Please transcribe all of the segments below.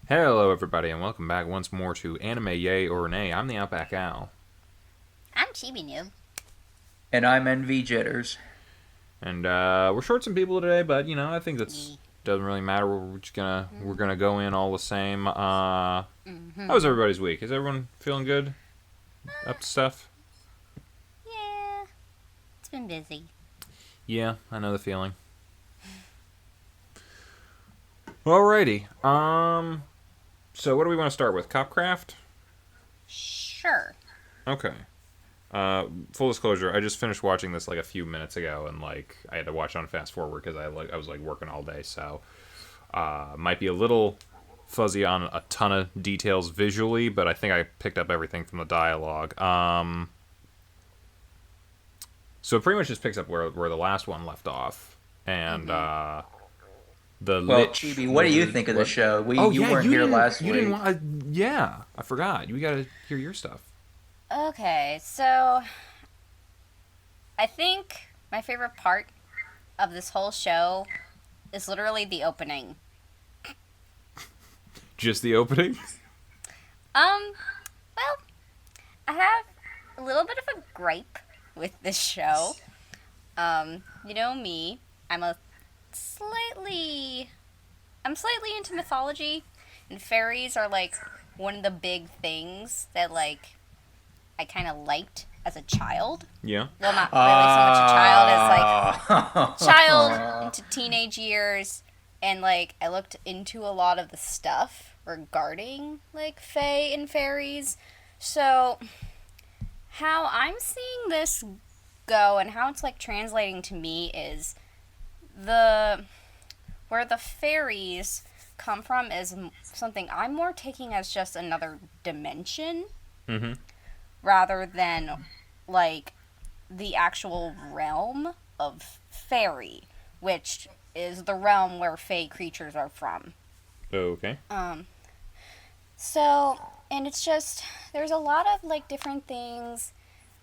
Hello, everybody, and welcome back once more to Anime Yay or Nay. I'm the Outback Al, I'm Chibi Noob. And I'm NV Jitters. and we're short some people today, but I think that's Yee. doesn't really matter. We're gonna go in all the same. How was Mm-hmm. everybody's week? Is everyone feeling good? Up to stuff? Yeah, it's been busy. Yeah, I know the feeling. Alrighty. So what do we want to start with? Copcraft? Sure. Okay. Full disclosure, I just finished watching this like a few minutes ago, and like I had to watch on fast forward because I was like working all day, so might be a little fuzzy on a ton of details visually, but I think I picked up everything from the dialogue. So it pretty much just picks up where the last one left off, and Mm-hmm. the Well, lich. Chibi, what The do you lich think of the what? show? Oh You yeah, weren't here last you didn't week. want. Yeah, I forgot. You gotta hear your stuff. Okay, so I think my favorite part of this whole show is literally the opening. Just the opening. Um, well, I have a little bit of a gripe with this show. You know me, I'm a slightly, I'm slightly into mythology, and fairies are like one of the big things that I kind of liked as a child. Yeah. Well, not really so much a child as child Ah. into teenage years, and like I looked into a lot of the stuff regarding like fae and fairies. So how I'm seeing this go and how it's like translating to me is the where the fairies come from is something I'm more taking as just another dimension Mm-hmm. rather than like the actual realm of fairy, which is the realm where fae creatures are from. Okay. Um, so, and it's just, there's a lot of like different things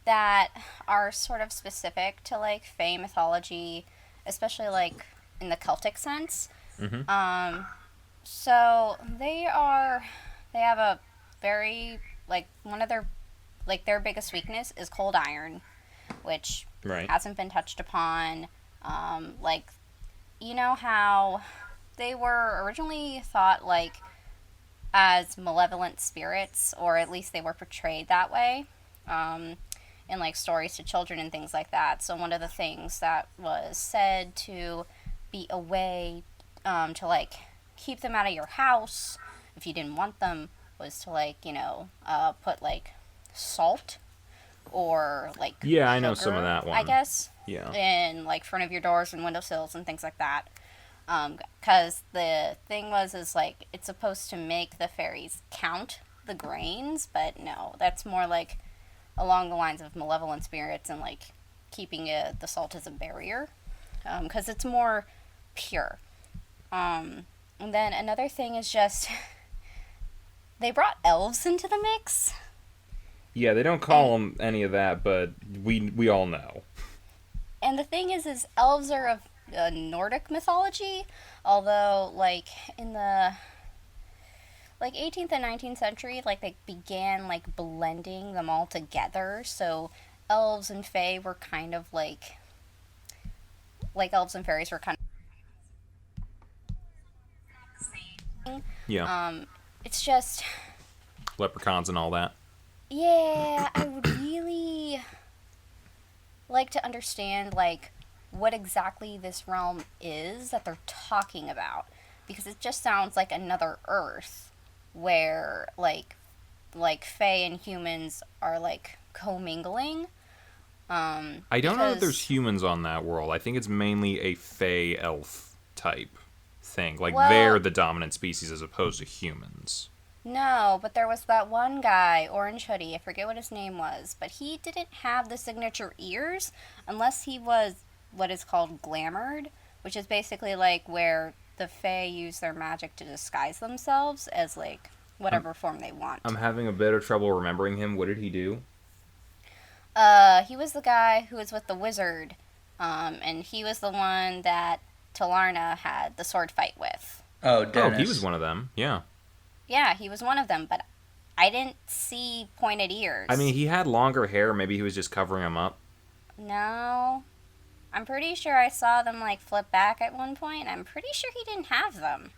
that are sort of specific to like fae mythology, especially like in the Celtic sense. Mm-hmm. So they have a very, like, one of their biggest weakness is cold iron, which Right. hasn't been touched upon. Like, you know how they were originally thought like as malevolent spirits, or at least they were portrayed that way, in like stories to children and things like that. So one of the things that was said to be a way to like keep them out of your house if you didn't want them was to like put like salt or like Yeah, I know some of sugar, that I one. guess, Yeah. in like front of your doors and windowsills and things like that. Because the thing was is like it's supposed to make the fairies count the grains, but no, that's more like along the lines of malevolent spirits and like keeping the salt as a barrier, because it's more pure. And then another thing is just they brought elves into the mix, Yeah, they don't and call them any of that, but we all know. the thing is elves are of Nordic mythology, although like in the like 18th and 19th century, like they began like blending them all together. So elves and fae were kind of like elves and fairies were kind of. Yeah, It's just, leprechauns and all that. yeah, I would really like to understand like what exactly this realm is that they're talking about, because it just sounds like another Earth where like fae and humans are like commingling. I don't know that there's Because humans on that world. I think it's mainly a fey elf type thing. Like they're well, the dominant species as opposed to humans. no, but there was that one guy, Orange Hoodie, I forget what his name was, but he didn't have the signature ears unless he was what is called glamored, which is basically like where the Fae use their magic to disguise themselves as like I'm whatever form they I'm want. having a bit of trouble remembering him. What did he do? He was the guy who was with the wizard, and he was the one that Talarna had the sword fight with. Oh, Oh, he was Dennis. one of them. Yeah. Yeah, he was one of them, but I didn't see pointed ears. I mean, he had longer hair. Maybe he was just covering them up. No. I'm pretty sure I saw them, like, flip back at one point. I'm pretty sure he didn't have them.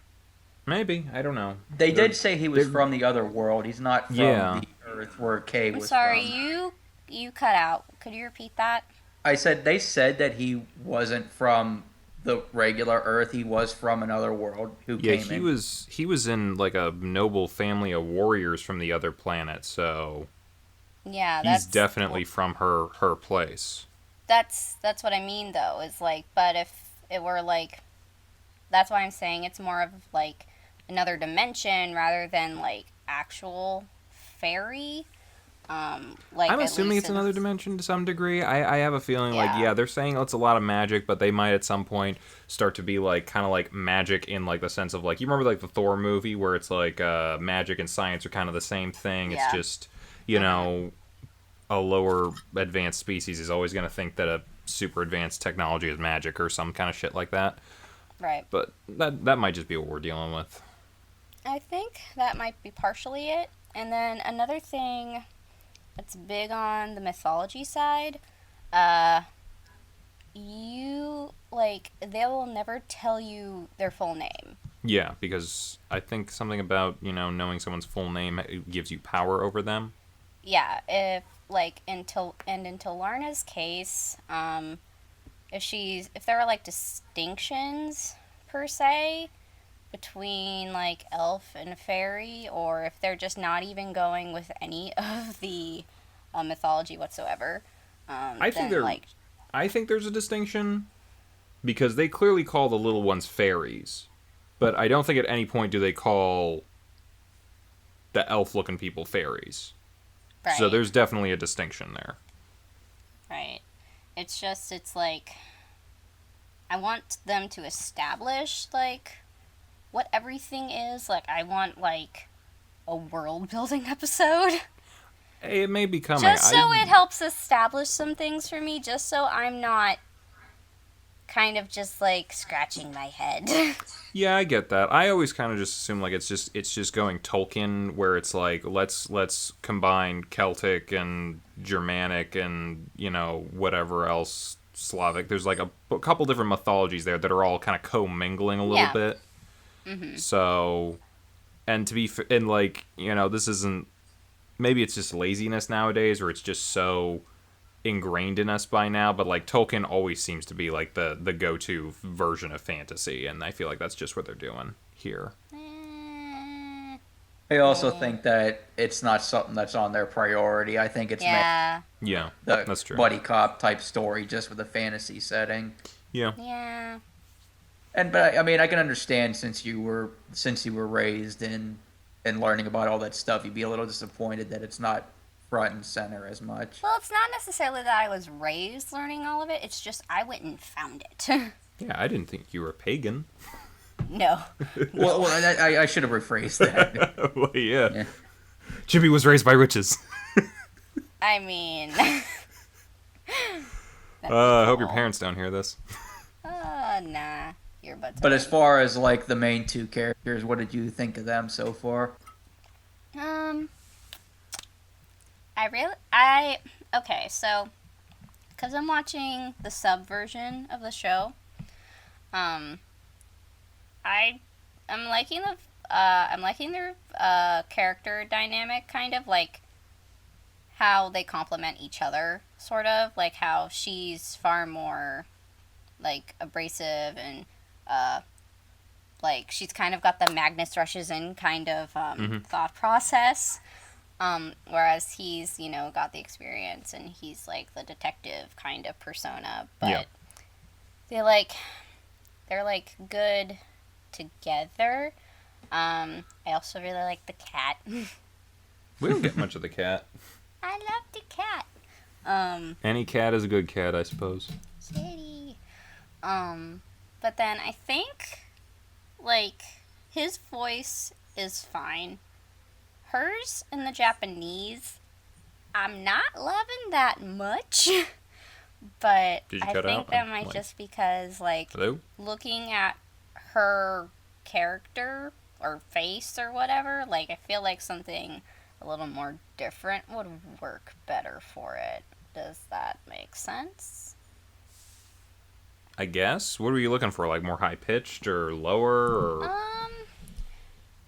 Maybe. I don't know. They did say he was they're- from the other world. He's not from Yeah. the Earth where Kay I'm was sorry, from. you cut out. Could you repeat that? I said they said that he wasn't from the regular Earth. He was from another world who Yeah, came he in. was in like a noble family of warriors from the other planet, so Yeah, he's definitely from her place. That's what I mean, though, is, like, but if it were, like, that's why I'm saying it's more of, like, another dimension rather than, like, actual fairy. Like, I'm at assuming least it's another dimension to some degree. I have a feeling like, Yeah. yeah, they're saying it's a lot of magic, but they might at some point start to be like kind of like magic in like the sense of like, you remember like the Thor movie where it's like magic and science are kind of the same thing. Yeah. It's just, you know, a lower advanced species is always going to think that a super advanced technology is magic or some kind of shit like that. Right. But that might just be what we're dealing with. I think that might be partially it. And then another thing that's big on the mythology side, they will never tell you their full name. Yeah, because I think something about, you know, knowing someone's full name gives you power over them. Yeah, if, like, until Larna's case, if there are, like, distinctions, per se, between, like, elf and fairy, or if they're just not even going with any of the mythology whatsoever. I think there's a distinction because they clearly call the little ones fairies, but I don't think at any point do they call the elf-looking people fairies. Right. So there's definitely a distinction there. Right. It's like, I want them to establish, like, what everything is. Like, I want, like, a world-building episode. Hey, it may be coming. Just so it helps establish some things for me, just so I'm not kind of just, like, scratching my head. Yeah, I get that. I always kind of just assume like it's just going Tolkien, where it's like let's combine Celtic and Germanic and, you know, whatever else Slavic. There's like a couple different mythologies there that are all kind of commingling a little bit. Mm-hmm. So, and and like, you know, this isn't, maybe it's just laziness nowadays, or it's just so ingrained in us by now, but like Tolkien always seems to be like the go-to version of fantasy, and I feel like that's just what they're doing here. I also think that it's not something that's on their priority. I think it's Yeah. Yeah, the that's true. buddy cop type story just with a fantasy setting. Yeah. Yeah. But I mean, I can understand since you were raised in and learning about all that stuff, you'd be a little disappointed that it's not front and center as much. Well, it's not necessarily that I was raised learning all of it. It's just I went and found it. Yeah, I didn't think you were a pagan. No. Well, I should have rephrased that. Well, yeah. Chippy was raised by witches. I mean. I hope your parents don't hear this. Nah. But as far as like the main two characters, what did you think of them so far? Okay, so, because I'm watching the sub version of the show, I'm liking their character dynamic, kind of, like, how they complement each other, sort of, like how she's far more, like, abrasive and, like, she's kind of got the Magnus rushes in kind of, thought process. Whereas he's, you know, got the experience and he's like the detective kind of persona, but they're like good together. I also really like the cat. We don't get much of the cat. I love the cat. Any cat is a good cat, I suppose. Kitty. But then I think, like, his voice is fine. Hers in the Japanese, I'm not loving that much. But Did you I cut think out? that might Like- just because, like, Hello? looking at her character, or face or whatever. Like, I feel like something a little more different would work better for it. Does that make sense? I guess. What were you looking for? Like more high pitched or lower or?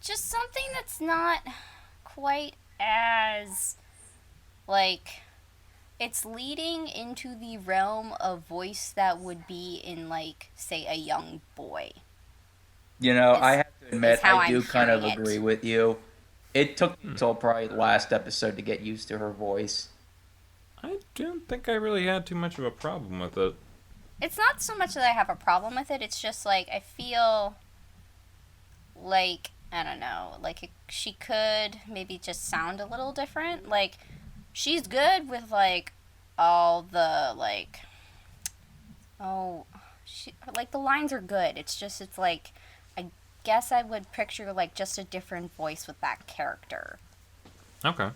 Just something that's not quite as, like, it's leading into the realm of voice that would be in, like, say, a young boy. You know, I Is have to admit, how I I'm do kind of hearing agree it. with you. It took me until probably last episode to get used to her voice. I don't think I really had too much of a problem with it. It's not so much that I have a problem with it. It's just like I feel like I don't know, like she could maybe just sound a little different. Like she's good with like all the like she like the lines are good. It's like I guess I would picture like just a different voice with that character. Okay.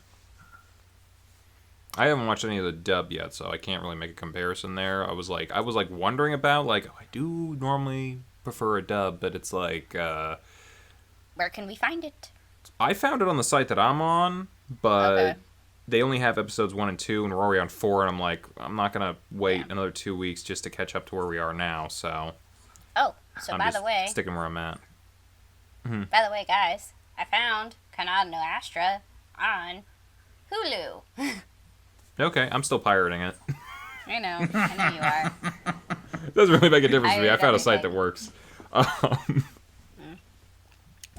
I haven't watched any of the dub yet, so I can't really make a comparison there. I was like wondering about like I do normally prefer a dub, but it's like Where can we find it? I found it on the site that I'm on, but Okay. they only have episodes 1 and 2, and we're already on 4, and I'm like, I'm not gonna wait Yeah. another 2 weeks just to catch up to where we are now. So Oh, so I'm by just the way, sticking where I'm at. guys, I found Kanata no Astra on Hulu. Okay, I'm still pirating it. I know you are. It doesn't really make a difference to me. I Pirate found a site that everything. works.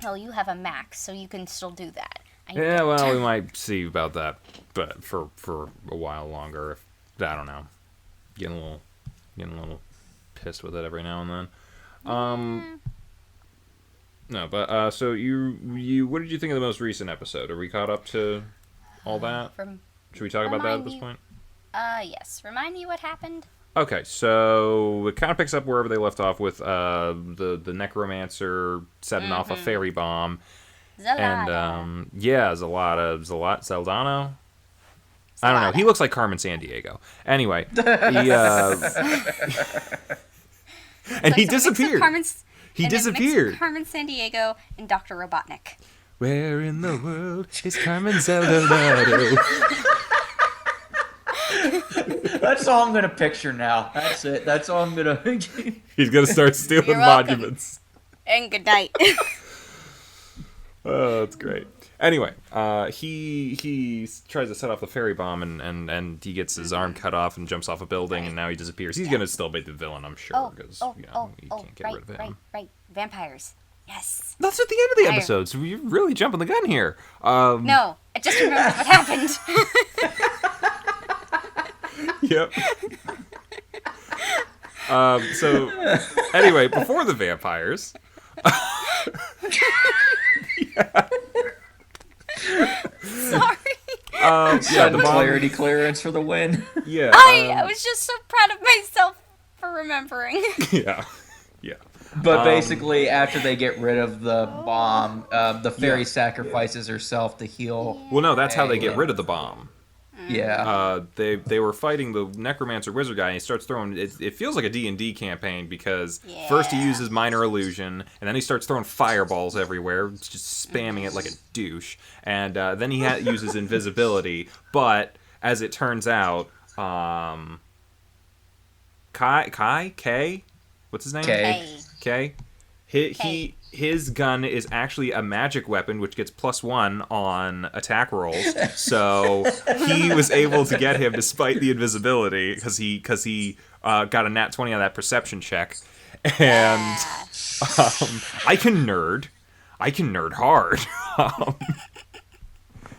Well, you have a Mac, so you can still do that. I Yeah, don't. well, we might see about that, but for a while longer. If I don't know, getting a little pissed with it every now and then. No, but so you what did you think of the most recent episode? Are we caught up to all that? From Should we talk about that at remind this me- point? yes. Remind me what happened. Okay, so it kind of picks up wherever they left off with the necromancer setting off a fairy bomb, Zalada. and Zeldano. I don't know. He looks like Carmen Sandiego. Anyway, he and he disappeared. He disappeared. Carmen Sandiego and Dr. Robotnik. Where in the world is Carmen Zeldano? That's all I'm gonna picture now. That's it. That's all I'm gonna. He's gonna start stealing You're welcome. monuments. And good night. Oh, that's great. Anyway, he tries to set off the fairy bomb and he gets his arm cut off and jumps off a building and now he disappears. He's gonna still be the villain, I'm sure, because you can't get rid of him. Right. Vampires. Yes. That's at the end of the Fire. episode, so you're really jumping the gun here. No, I just remembered what happened. Yep. So, anyway, before the vampires. Sorry. Yeah, the bomb. clarity clearance for the win. Yeah. I was just so proud of myself for remembering. Yeah. Yeah. But basically, after they get rid of the bomb, the fairy Yeah. sacrifices herself to heal. Well, no, that's how they get rid of the bomb. Yeah. They were fighting the necromancer wizard guy, and he starts throwing. It feels like a D&D campaign because first he uses minor illusion, and then he starts throwing fireballs everywhere, just spamming it like a douche. And then he uses invisibility. But as it turns out, Kai, what's his name? K. Okay. His gun is actually a magic weapon, which gets +1 on attack rolls. So he was able to get him despite the invisibility because he got a nat 20 on that perception check. And I can nerd hard.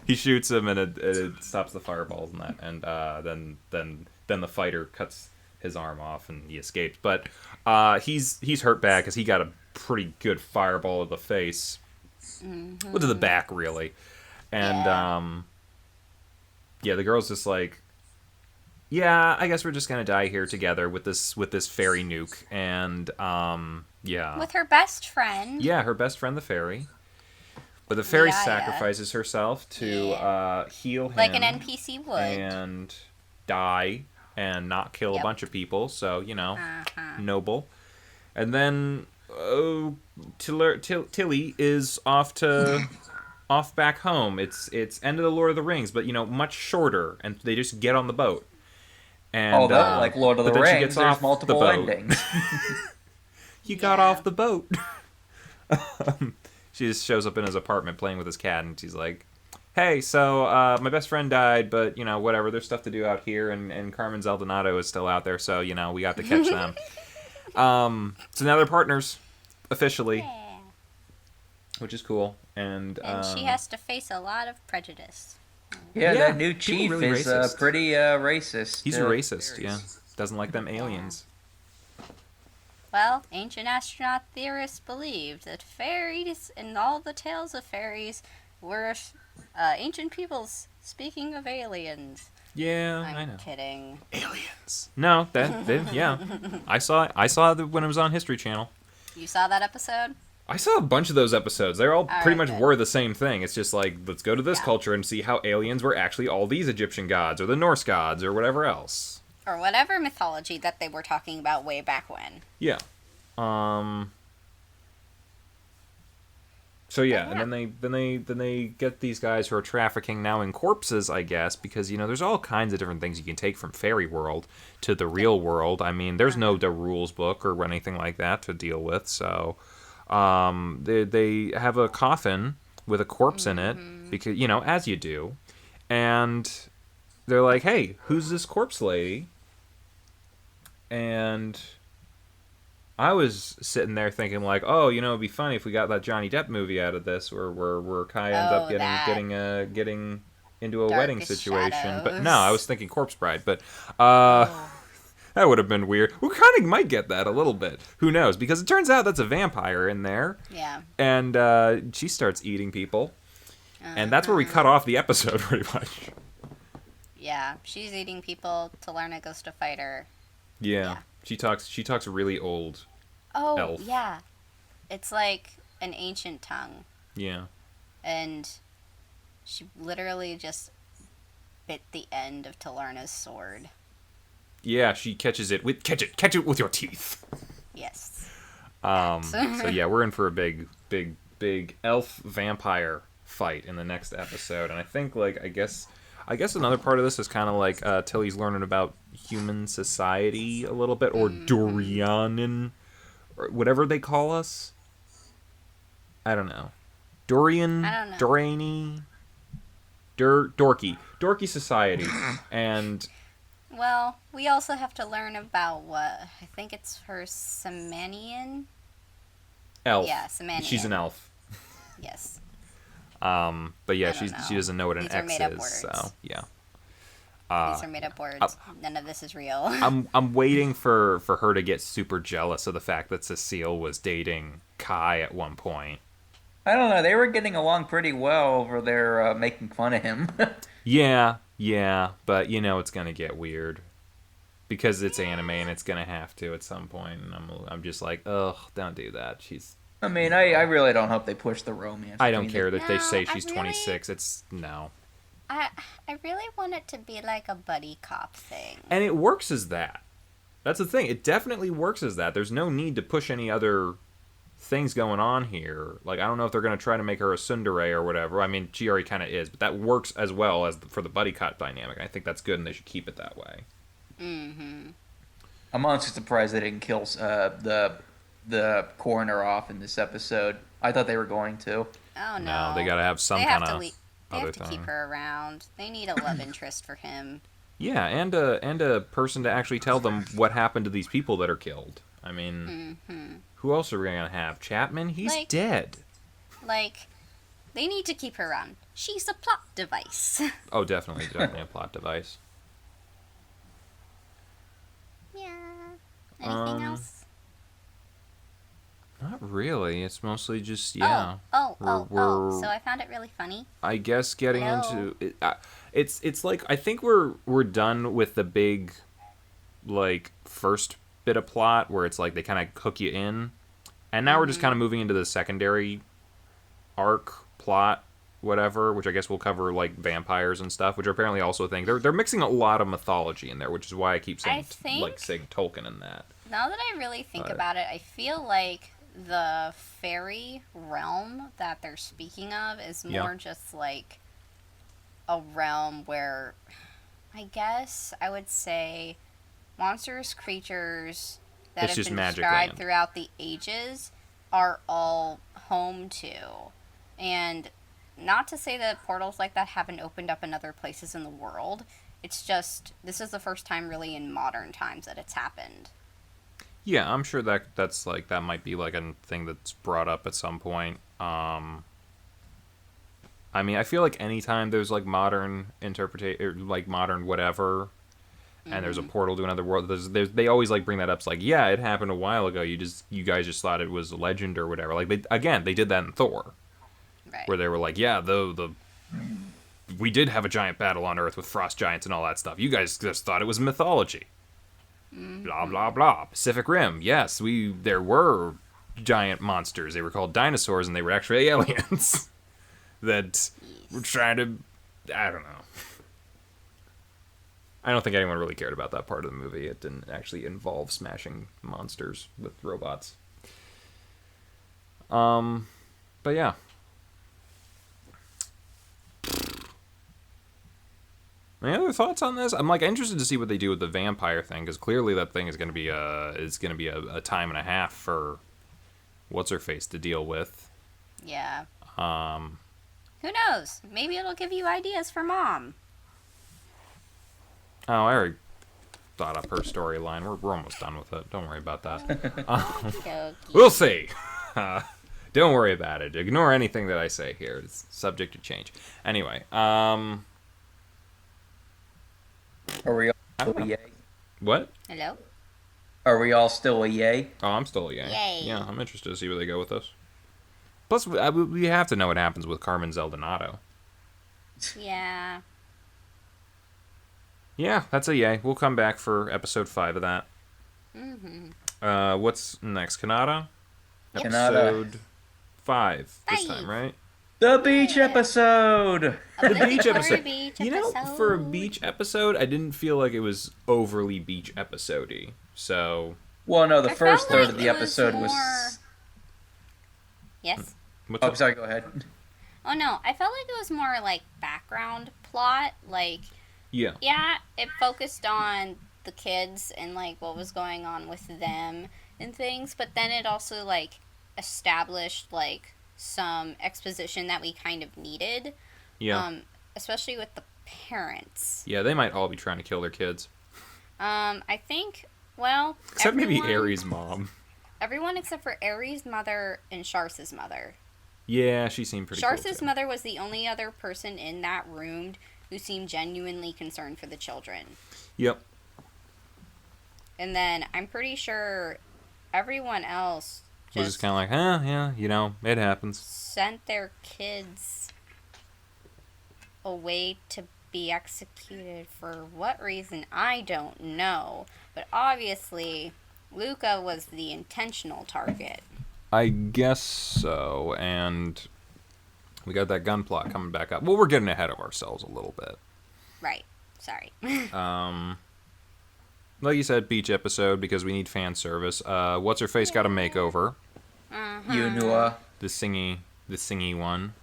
He shoots him and it stops the fireballs and that, and then the fighter cuts his arm off and he escapes. But he's hurt bad because he got a pretty good fireball to the face, well, to the back really, and the girl's just like, yeah, I guess we're just gonna die here together with this fairy nuke, and With her best friend. yeah, her best friend the fairy. But the fairy Yeah. sacrifices herself to heal him. Like an NPC would. And die and not kill a Yep. bunch of people, so, noble. And then Tilly is off back home. It's end of the Lord of the Rings, but much shorter, and they just get on the boat. Oh, And that like Lord of but the then she Rings. gets There's off the multiple boat. endings. He got Yeah. off the boat. She just shows up in his apartment playing with his cat, and she's like, "Hey, so my best friend died, but whatever. There's stuff to do out here, and Carmen Zaldonado is still out there, so we got to catch them." So now they're partners officially, Yeah. which is cool. And She has to face a lot of prejudice. Yeah, Yeah, that new people chief really is racist. pretty racist. He's a racist, yeah. Doesn't like them aliens. Well, ancient astronaut theorists believed that fairies and all the tales of fairies were ancient peoples speaking of aliens. Yeah, I'm I know. kidding. Aliens. No, yeah. I saw it when it was on History Channel. You saw that episode? I saw a bunch of those episodes. They're all pretty much good. were the same thing. It's just like, let's go to this Yeah. culture and see how aliens were actually all these Egyptian gods or the Norse gods or whatever else. Or whatever mythology that they were talking about way back when. Yeah. So yeah, Yeah. and then they get these guys who are trafficking now in corpses, I guess, because there's all kinds of different things you can take from fairy world to the real world. I mean, there's no the rules book or anything like that to deal with. So, they have a coffin with a corpse in it because as you do, and they're like, "Hey, who's this corpse lady?" And I was sitting there thinking like, oh, it'd be funny if we got that Johnny Depp movie out of this, where Kai ends up getting into a wedding Darkest situation. But Shadows. no, I was thinking Corpse Bride. But that would have been weird. We kind of might get that a little bit. Who knows? Because it turns out that's a vampire in there, Yeah. and she starts eating people, and that's where we cut off the episode pretty much. Yeah. She's eating people to learn a ghost to fight her. Yeah. She talks really old. Oh, Elf. yeah. It's like an ancient tongue. Yeah. And she literally just bit the end of Talerna's sword. Yeah, she catches it with catch it with your teeth. Yes. So yeah, we're in for a big elf vampire fight in the next episode, and I think I guess another part of this is kind of like Tilly's learning about human society a little bit, or Dorianin, or whatever they call us. I don't know. Dorian, I don't know. Dorani, Dorky society, and Well, we also have to learn about what I think it's her Samanian. elf. Yeah, Samanian. She's an elf. Yes. But yeah, I don't know. she doesn't know what an These are X made-up is, words. so yeah. These are made up words. None of this is real. I'm waiting for her to get super jealous of the fact that Cecile was dating Kai at one point. I don't know. They were getting along pretty well over there, making fun of him. Yeah, but it's gonna get weird because it's anime and it's gonna have to at some point. And I'm just like, ugh, don't do that. I mean, I really don't hope they push the romance. I don't between care that they No, say I she's really- 26. It's no, I really want it to be like a buddy cop thing. and it works as that. That's the thing. It definitely works as that. There's no need to push any other things going on here. Like, I don't know if they're going to try to make her a tsundere or whatever. I mean, she already kind of is, but that works as well as for the buddy cop dynamic. I think that's good, and they should keep it that way. Mm-hmm. I'm honestly surprised they didn't kill the coroner off in this episode. I thought they were going to. Oh no. No, they got to have some They kind have to of they other have to thing. keep her around. They need a love interest for him. Yeah, and a person to actually tell them what happened to these people that are killed. I mean, who else are we going to have? Chapman? He's Like- dead. Like, they need to keep her around. She's a plot device. Oh, definitely a plot device. Yeah. Anything else? Not really. It's mostly just, yeah. Oh. So I found it really funny. I guess getting No. into it, it's like I think we're done with the big like first bit of plot where it's like they kind of hook you in, and now we're just kind of moving into the secondary arc plot, whatever, which I guess we'll cover like vampires and stuff, which are apparently also a thing. They're mixing a lot of mythology in there, which is why I keep saying I think- like saying Tolkien in that. Now that I really think But- about it, I feel like the fairy realm that they're speaking of is more just like a realm where I guess I would say monstrous creatures that It's have just been magic described land. throughout the ages are all home to. And not to say that portals like that haven't opened up in other places in the world. It's just, this is the first time really in modern times that it's happened. Yeah, I'm sure that's like that might be like a thing that's brought up at some point. I mean, I feel like anytime there's like modern interpretation, like modern whatever, and there's a portal to another world, they always like bring that up. It's like, yeah, it happened a while ago. You guys just thought it was a legend or whatever. Like they did that in Thor, Right. where they were like, yeah, the we did have a giant battle on Earth with frost giants and all that stuff. You guys just thought it was mythology. Blah blah blah. Pacific Rim. Yes, there were giant monsters. They were called dinosaurs, and they were actually aliens that were trying to. I don't know. I don't think anyone really cared about that part of the movie. It didn't actually involve smashing monsters with robots. But yeah. Any other thoughts on this? I'm like interested to see what they do with the vampire thing, because clearly that thing is going to be a time and a half for what's her face to deal with. Yeah. Who knows? Maybe it'll give you ideas for Mom. Oh, I already thought up her storyline. We're almost done with it. Don't worry about that. We'll see. Don't worry about it. Ignore anything that I say here. It's subject to change. Anyway, Are we all still a yay? what? Hello? Are we all still a yay? Oh, I'm still a yay. Yay. Yeah, I'm interested to see where they go with this. Plus, we have to know what happens with Carmen Zeldanato. Yeah. Yeah, that's a yay. We'll come back for episode 5 of that. Mm-hmm. What's next? Kanata? Yep. Episode 5 this 5. time, right? The beach episode! The beach episode. Beach You know, episode. for a beach episode, I didn't feel like it was overly beach episode-y. So, Well, no, the I first felt third like of the it was episode more- was... Yes? what's Oh, up? sorry, go ahead. Oh no, I felt like it was more like background plot. Like, Yeah. yeah, it focused on the kids and like what was going on with them and things, but then it also like established like some exposition that we kind of needed. Yeah. Especially with the parents. Yeah, they might all be trying to kill their kids. I think, well, Except maybe everyone- Aries' mom. Everyone except for Aries' mother and Sharsa's mother. Yeah, she seemed pretty cool, Sharsa's too. mother was the only other person in that room who seemed genuinely concerned for the children. Yep. And then I'm pretty sure everyone else Was just kind of like, yeah, it happens. sent their kids away to be executed for what reason, I don't know. But obviously, Luca was the intentional target. I guess so, and we got that gun plot coming back up. Well, we're getting ahead of ourselves a little bit. Right. Sorry. Like you said, beach episode, because we need fan service. What's-her-face got a makeover. Yunua. The singy one.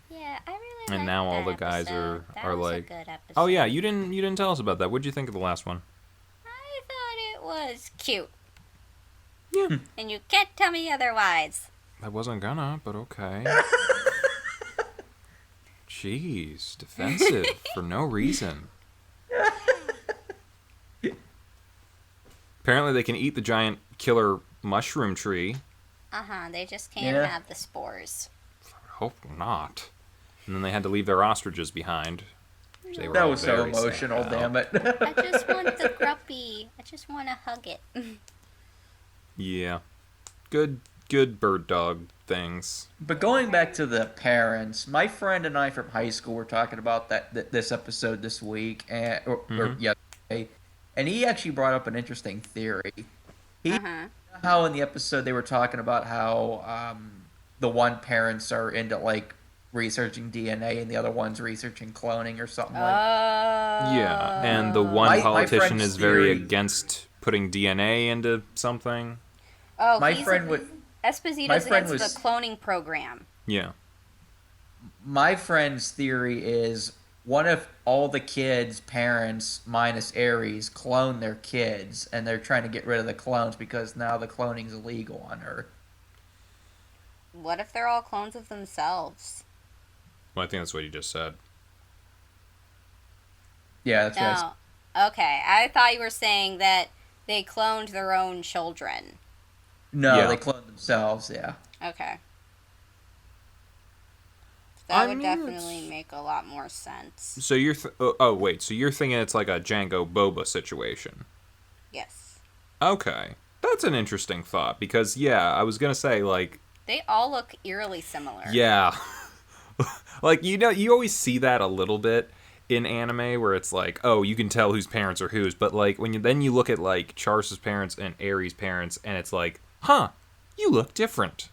Yeah, I really And liked now all that the guys episode. are That was like, a good episode. oh yeah, you didn't tell us about that. What'd you think of the last one? I thought it was cute. Yeah. And you can't tell me otherwise. I wasn't gonna, but okay. Jeez, defensive for no reason. Apparently they can eat the giant killer mushroom tree. Uh-huh, they just can't Yeah. have the spores. Hope not. And then they had to leave their ostriches behind. They were That all was so very sad emotional, about. damn it. I just want the grumpy. I just want to hug it. Yeah. Good bird dog things. But going back to the parents, my friend and I from high school were talking about this episode this week, or yesterday, and he actually brought up an interesting theory. Uh-huh. How in the episode they were talking about how the one parents are into like researching DNA and the other one's researching cloning or something like. Yeah, and the one My politician friend's is very theory- against putting DNA into something. Oh, My he's friend would. My Esposito's friend against was the cloning program. Yeah. my friend's theory is what if all the kids' parents minus Ares clone their kids and they're trying to get rid of the clones because now the cloning's illegal on Earth. What if they're all clones of themselves? Well, I think that's what you just said. Yeah, that's what I said. No. Okay, I thought you were saying that they cloned their own children. No, Yeah. they clone themselves, yeah. Okay. That I would mean, definitely it's- make a lot more sense. So you're oh wait, so you're thinking it's like a Django Boba situation. Yes. Okay. That's an interesting thought because yeah, I was going to say like They all look eerily similar. yeah. Like you always see that a little bit in anime where it's like, oh, you can tell whose parents are whose, but like when you look at like Chars's parents and Ares' parents and it's like, "Huh, you look different.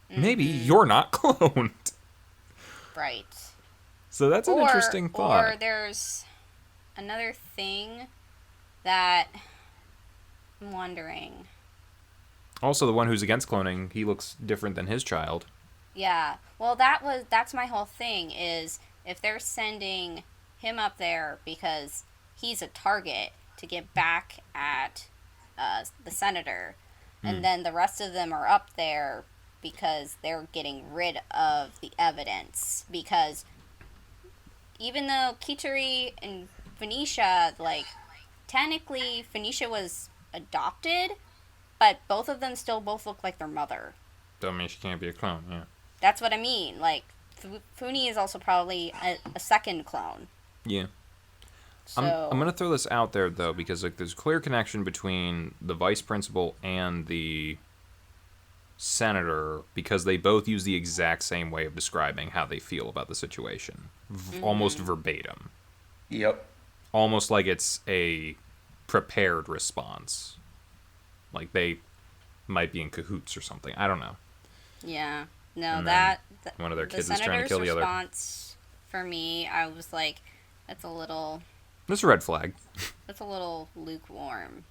Maybe you're not cloned." Right. So that's an interesting thought. Or there's another thing that I'm wondering. Also, the one who's against cloning, he looks different than his child. Yeah. Well, that's my whole thing is if they're sending him up there because he's a target to get back at the senator, and then the rest of them are up there because they're getting rid of the evidence. Because even though Kitari and Phoenicia, like, technically Phoenicia was adopted, but both of them still both look like their mother. Don't mean she can't be a clone, yeah. That's what I mean. Like, Funi is also probably a second clone. Yeah. So, I'm going to throw this out there, though, because like there's a clear connection between the vice principal and the senator because they both use the exact same way of describing how they feel about the situation. Almost verbatim. Yep. Almost like it's a prepared response. Like they might be in cahoots or something. I don't know. yeah. No, And that one of their the kids is trying to kill the other. response for me, I was like, that's a little red flag. lukewarm.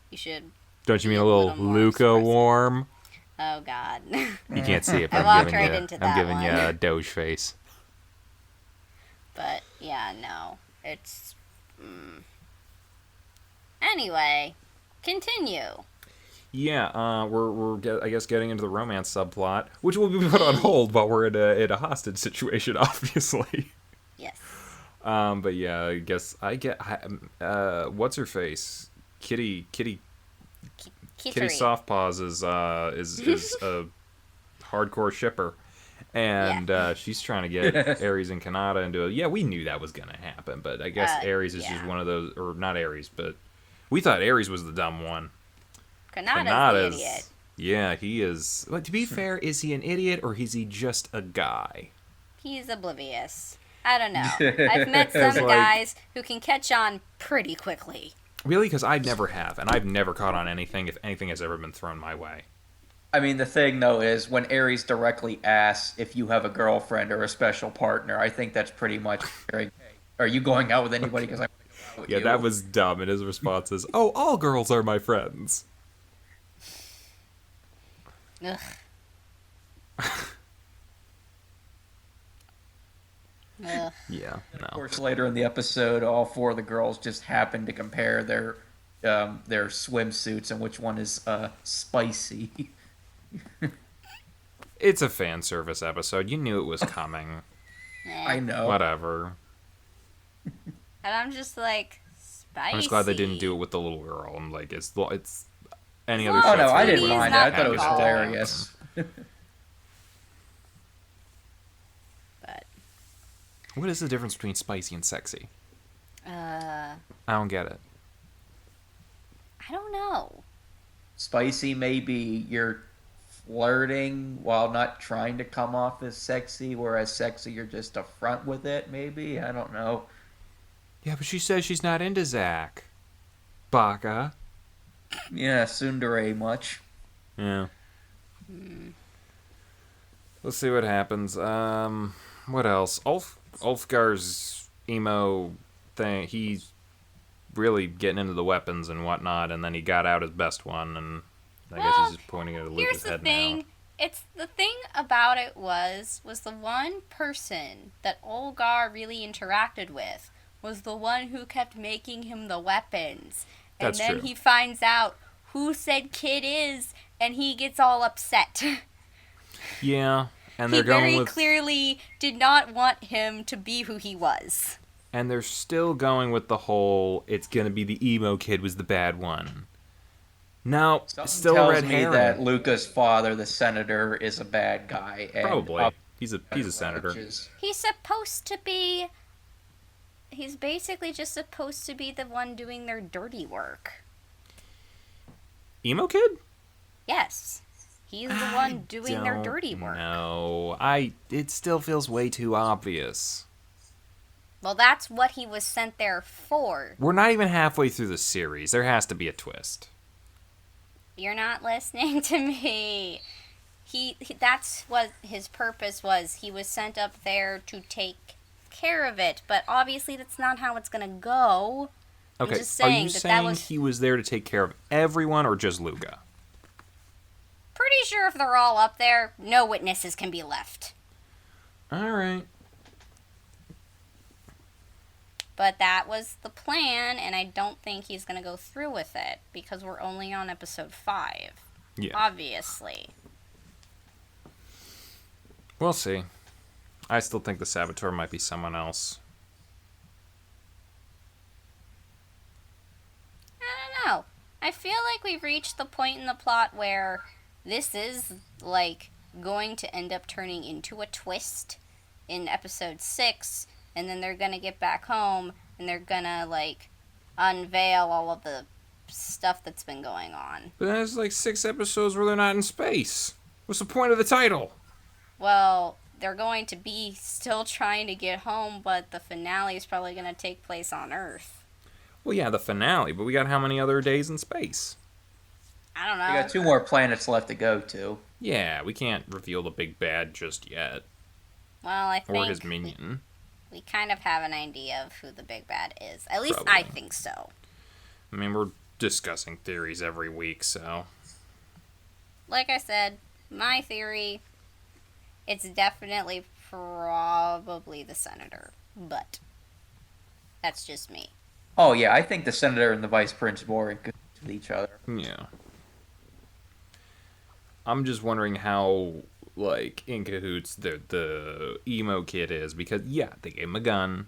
You should. Don't you Be mean a a little little more lukewarm? Oh God. You can't see it, I but walked I'm giving right you. into I'm that giving you one. a Doge face. But yeah, no, it's. Anyway, continue. Yeah, I guess getting into the romance subplot, which will be put on hold while we're in a hostage situation, obviously. Yes. But yeah, I guess what's her face? Kitty Kitari. Softpaws is a hardcore shipper, and she's trying to get Ares and Kanata into it. Yeah, we knew that was gonna happen, but I guess Ares is just one of those, or not Ares, but we thought Ares was the dumb one. Kanata's the idiot. Yeah, he is. But to be fair, is he an idiot or is he just a guy? He's oblivious. I don't know. I've met some like- guys who can catch on pretty quickly. Really? Because I never have, and I've never caught on anything if anything has ever been thrown my way. I mean, the thing, though, is when Ares directly asks if you have a girlfriend or a special partner, I think that's pretty much, hey, are you going out with anybody because I want to go out with Yeah, you? that was dumb, and his response is, oh, all girls are my friends. Ugh. Ugh. Yeah, Of no. course, later in the episode, all four of the girls just happen to compare their swimsuits and which one is spicy. It's a fan service episode. You knew it was coming. I know. Whatever. And I'm just like, spicy. I'm just glad they didn't do it with the little girl. I'm like, it's any other. Oh, Oh show no, I for didn't me mind would it. I not thought it was called. hilarious. But, What is the difference between spicy and sexy? I don't get it. I don't know. Spicy, maybe you're flirting while not trying to come off as sexy, whereas sexy, you're just upfront with it, maybe? I don't know. Yeah, but she says she's not into Zach. Baka. Yeah, tsundere much. Yeah. Let's see what happens. What else? Ulfgar's emo thing, he's really getting into the weapons and whatnot, and then he got out his best one, and I guess he's Well, just pointing at here's Luca's the head now. thing. It's the thing about it was the one person that Olgar really interacted with was the one who kept making him the weapons. And That's then true. he finds out who said Kid is and he gets all upset. Yeah, and He they're going very with, clearly did not want him to be who he was. and they're still going with the whole. It's gonna be the emo kid was the bad one. No, Something still a tells red me herring. that Luca's father, the senator, is a bad guy, and Probably. He's a senator. He's supposed to be. He's basically just supposed to be the one doing their dirty work. Emo kid? Yes. He's the one doing their dirty work. No, it still feels way too obvious. Well, that's what he was sent there for. We're not even halfway through the series. There has to be a twist. You're not listening to me. That's what his purpose was. He was sent up there to take care of it, but obviously that's not how it's going to go. Okay, just are saying you that saying was- he was there to take care of everyone or just Luca? Pretty sure if they're all up there, no witnesses can be left. Alright. But that was the plan, and I don't think he's going to go through with it because we're only on episode 5. Yeah. Obviously. We'll see. I still think the saboteur might be someone else. I don't know. I feel like we've reached the point in the plot where this is, like, going to end up turning into a twist in episode 6, and then they're gonna get back home, and they're gonna, like, unveil all of the stuff that's been going on. But there's like 6 episodes where they're not in space. What's the point of the title? Well, they're going to be still trying to get home, but the finale is probably gonna take place on Earth. Well, yeah, the finale, but we got how many other days in space? I don't know. We got 2 more planets left to go to. Yeah, we can't reveal the big bad just yet. Well, I think Or his minion. we kind of have an idea of who the big bad is. At least I Probably. think so. I mean, we're discussing theories every week, so... Like I said, my theory, it's definitely probably the senator. But that's just me. Oh yeah, I think the senator and the vice principal are in good with each other. Yeah. I'm just wondering how, like, in cahoots the emo kid is, because, yeah, they gave him a gun.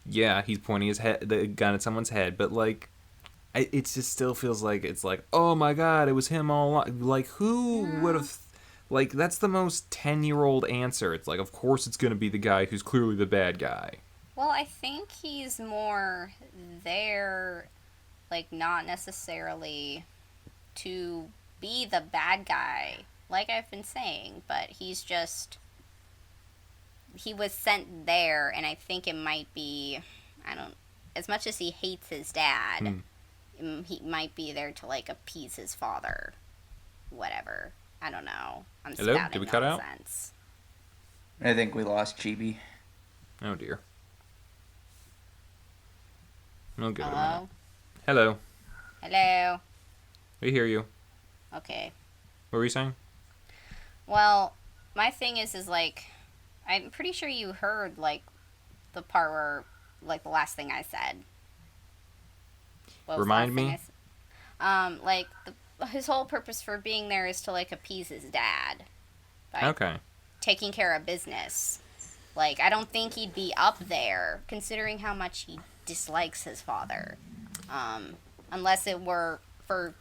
Yeah, he's pointing the gun at someone's head, but, like, it just still feels like it's like, oh my god, it was him all along. Like, who would have... Like, that's the most 10-year-old answer. It's like, of course it's going to be the guy who's clearly the bad guy. Well, I think he's more there, like, not necessarily to be the bad guy, like I've been saying, but he's just... He was sent there, and I think it might be... As much as he hates his dad, he might be there to, like, appease his father. Whatever. I don't know. I'm Hello? spouting Did we cut out? nonsense. I think we lost Chibi. Oh, dear. We'll give it a Hello? minute. Hello. Hello? We hear you. Okay. What were you saying? Well, my thing is like, I'm pretty sure you heard, like, the part where, like, the last thing I said. What was the Remind last thing me? I said? Like, his whole purpose for being there is to, like, appease his dad. By Okay. taking care of business. Like, I don't think he'd be up there, considering how much he dislikes his father. Unless it were for...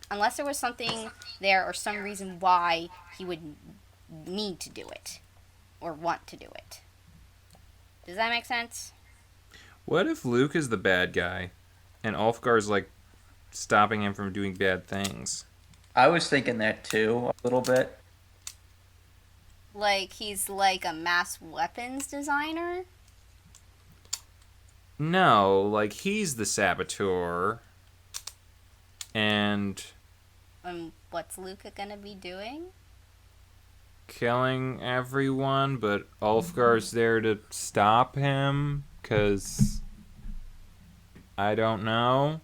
Unless there was something there or some reason why he would need to do it. Or want to do it. Does that make sense? What if Luke is the bad guy and Ulfgar's, like, stopping him from doing bad things? I was thinking that too, a little bit. Like, he's like a mass weapons designer? No, like, he's the saboteur. And What's Luca gonna be doing? killing everyone, but Ulfgar's there to stop him, because... I don't know.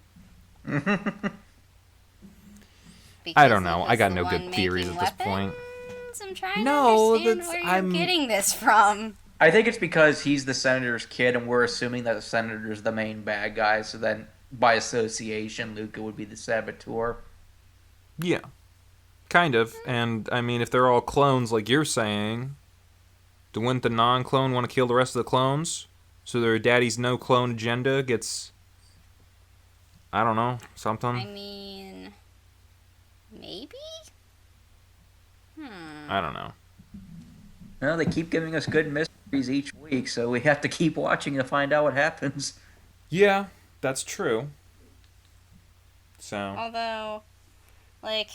I Because don't it know. I was got the no one good theories making at this point. weapons? I'm trying to No, understand that's where you're I'm. getting this from. I think it's because he's the senator's kid, and we're assuming that the senator's the main bad guy. So then, by association, Luca would be the saboteur. Yeah, kind of. And I mean, if they're all clones, like you're saying, wouldn't the non-clone want to kill the rest of the clones? So their daddy's no clone agenda gets, I don't know, I something. mean, maybe? I don't know. Well, they keep giving us good mysteries each week, so we have to keep watching to find out what happens. Yeah, that's true. So Although, like,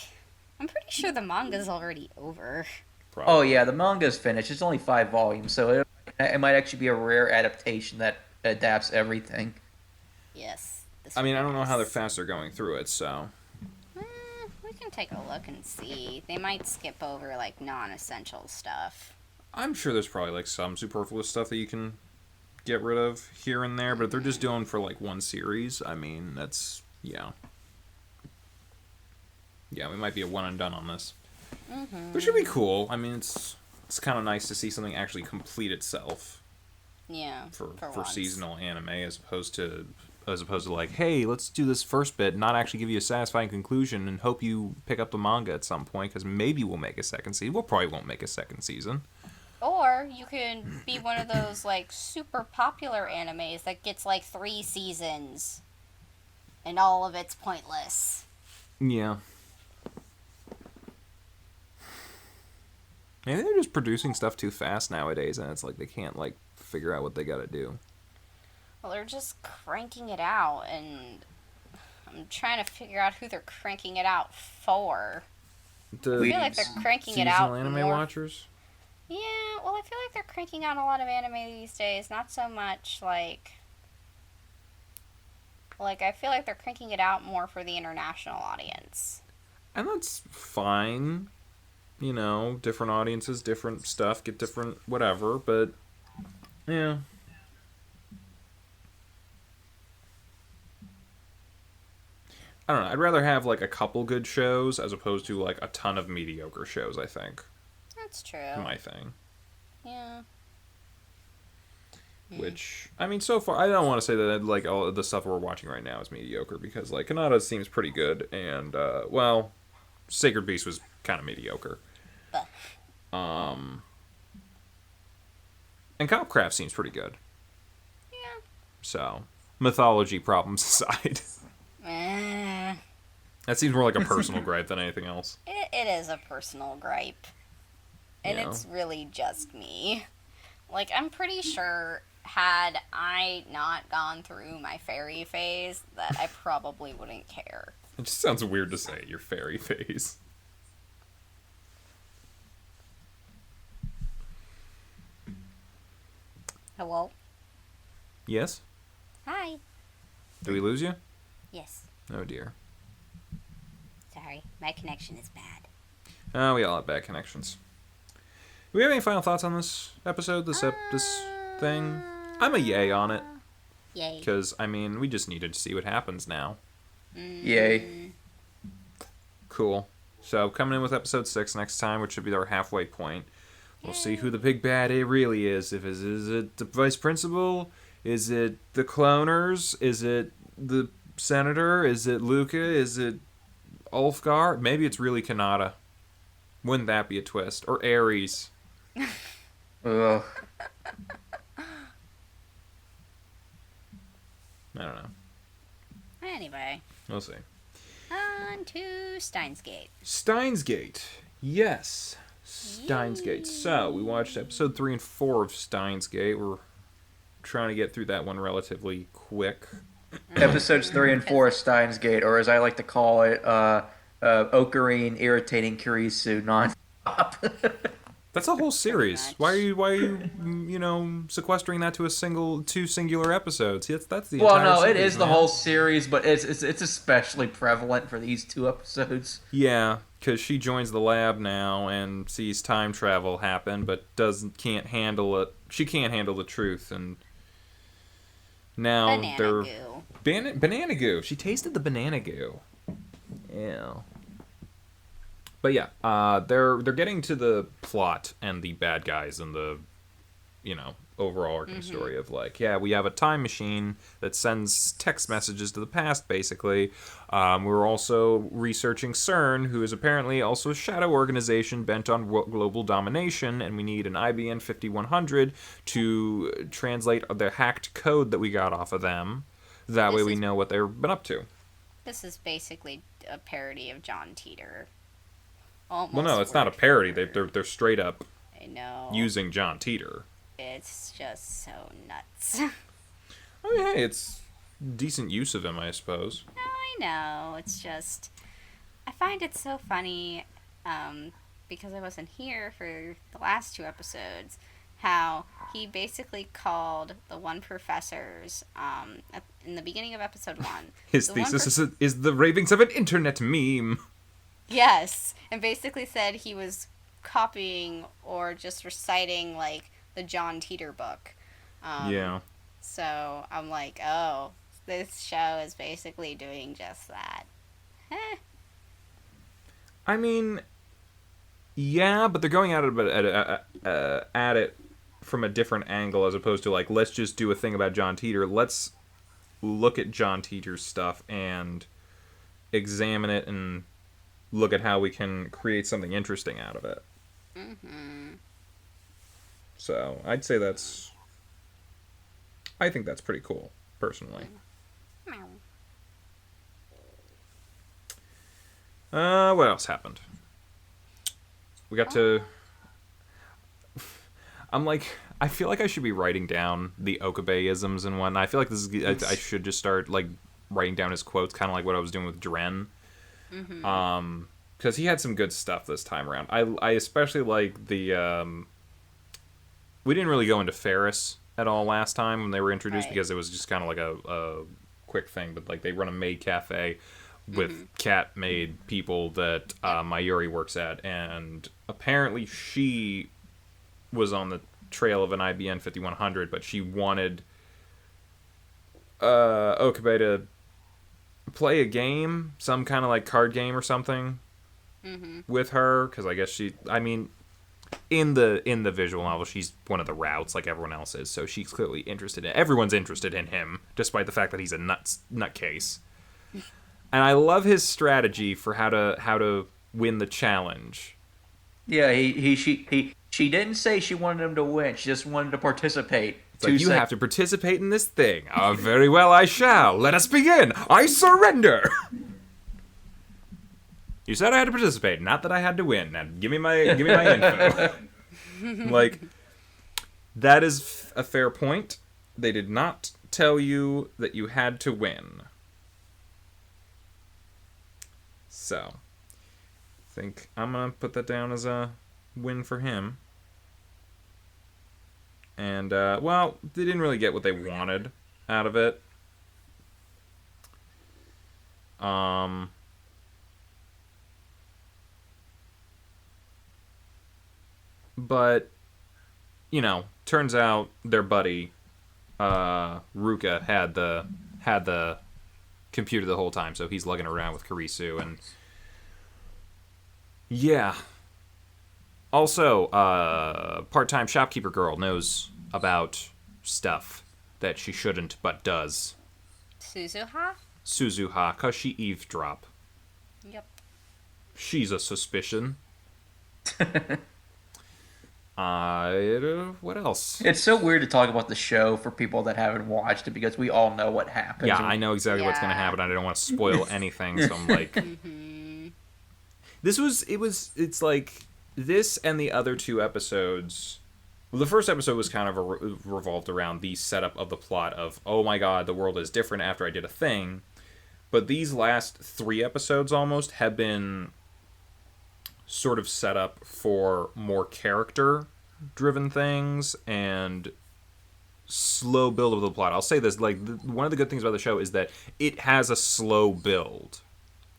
I'm pretty sure the manga's already over. probably. Oh yeah, the manga's finished. It's only 5 volumes, so it might actually be a rare adaptation that adapts everything. Yes. This I mean, would I be don't know how they're nice. faster going through it. So We can take a look and see. They might skip over, like, non-essential stuff. I'm sure there's probably like some superfluous stuff that you can get rid of here and there, but if they're just doing for like one series, I mean, that's yeah. Yeah, we might be a one and done on this. Which should be cool. I mean, it's kind of nice to see something actually complete itself Yeah, for once. seasonal anime as opposed to like, hey, let's do this first bit, not actually give you a satisfying conclusion, and hope you pick up the manga at some point because maybe we'll make a second season. We'll probably won't make a second season. Or you could be one of those, like, super popular animes that gets, like, 3 seasons. And all of it's pointless. Yeah. Maybe they're just producing stuff too fast nowadays, and it's like they can't like figure out what they gotta do. Well, they're just cranking it out, and I'm trying to figure out who they're cranking it out for. The I feel like they're cranking it out seasonal anime more. watchers. Yeah, well, I feel like they're cranking out a lot of anime these days. Not so much like I feel like they're cranking it out more for the international audience. And that's fine. You know, different audiences, different stuff, get different whatever, but yeah. I don't know. I'd rather have like a couple good shows as opposed to like a ton of mediocre shows, I think. That's true. My thing. Yeah. Which, I mean, so far, I don't want to say that like all the stuff we're watching right now is mediocre because like Kanata seems pretty good, and well, Sacred Beast was kind of mediocre. And Copcraft seems pretty good. Yeah. So, mythology problems aside, that seems more like a personal gripe than anything else. It is a personal gripe. And Yeah. it's really just me. Like, I'm pretty sure had I not gone through my fairy phase, that I probably wouldn't care. It just sounds weird to say, your fairy phase. Hello? Yes? Hi. Do we lose you? Yes. Oh dear. Sorry, my connection is bad. Oh, we all have bad connections. Do we have any final thoughts on this episode, this thing? I'm a yay on it. Yay. Because, I mean, we just needed to see what happens now. Yay. Cool. So, coming in with episode 6 next time, which should be our halfway point. We'll see who the big bad A really is. Is it the vice principal? Is it the cloners? Is it the senator? Is it Luca? Is it Ulfgar? Maybe it's really Kanata. Wouldn't that be a twist? Or Ares. Ugh. I don't know. Anyway, We'll see. on to Steins Gate. Steins Gate. Yes. Steins Gate. So, we watched episode 3 and 4 of Steins Gate. We're trying to get through that one relatively quick. Episodes 3 and 4 of Steins Gate, or as I like to call it, Ocarine irritating Kurisu non-stop. That's a whole series. much. Why are you, sequestering that to two singular episodes? That's the Well, entire no, it series, is the man. whole series, but it's especially prevalent for these 2 episodes. Yeah, because she joins the lab now and sees time travel happen, but can't handle it. She can't handle the truth, and now Banana they're goo. banana goo. She tasted the banana goo. Ew. But yeah, they're getting to the plot and the bad guys and the, overall arcing story of like, yeah, we have a time machine that sends text messages to the past, basically. We're also researching CERN, who is apparently also a shadow organization bent on global domination, and we need an IBM 5100 to translate the hacked code that we got off of them. That way This we is know what they've been up to. this is basically a parody of John Teeter. Well, no, Almost it's not a word parody. for word. They're straight up I know. using John Teeter. It's just so nuts. I mean, hey, it's decent use of him, I suppose. No, I know. It's just, I find it so funny, because I wasn't here for the last two episodes, how he basically called the one professor's, in the beginning of episode one. His the one thesis is the ravings of an internet meme. Yes, and basically said he was copying or just reciting, like, the John Teeter book. Yeah. So I'm like, oh, this show is basically doing just that. Heh. I mean, yeah, but they're going at it from a different angle as opposed to like, let's just do a thing about John Teeter. Let's look at John Teeter's stuff and examine it and look at how we can create something interesting out of it. Mm-hmm. So I'd say I think that's pretty cool, personally. What else happened? We got to... I'm like... I feel like I should be writing down the Okabe-isms and whatnot. I feel like I should just start, like, writing down his quotes, kind of like what I was doing with Dren. Mm-hmm. Because he had some good stuff this time around. I especially like the... we didn't really go into Ferris at all last time when they were introduced because it was just kind of like a quick thing. But, like, they run a maid cafe with cat-made people that Mayuri works at, and apparently she was on the trail of an IBM 5100, but she wanted Okabe to play a game, some kind of like card game or something, with her, because I guess in the visual novel, she's one of the routes like everyone else is, so she's clearly interested in. Everyone's interested in him, despite the fact that he's a nutcase. And I love his strategy for how to win the challenge. Yeah, she didn't say she wanted him to win. She just wanted to participate. It's like, you have to participate in this thing. Very well, I shall. Let us begin. I surrender. You said I had to participate, not that I had to win. Now give me my info. Like, that is a fair point. They did not tell you that you had to win. So, I think I'm going to put that down as a win for him. And, well, they didn't really get what they wanted out of it. But, turns out their buddy, Ruka, had the computer the whole time, so he's lugging around with Kurisu, and yeah. Also, part-time shopkeeper girl knows about stuff that she shouldn't, but does. Suzuha, cause she eavesdrop. Yep. She's a suspicion. What else? It's so weird to talk about the show for people that haven't watched it because we all know what happens. Yeah, I know exactly what's gonna happen. I don't want to spoil anything, so I'm like, it's like this and the other two episodes. Well, the first episode was kind of revolved around the setup of the plot of, oh my god, the world is different after I did a thing. But these last three episodes almost have been sort of set up for more character-driven things and slow build of the plot. I'll say this, like, one of the good things about the show is that it has a slow build.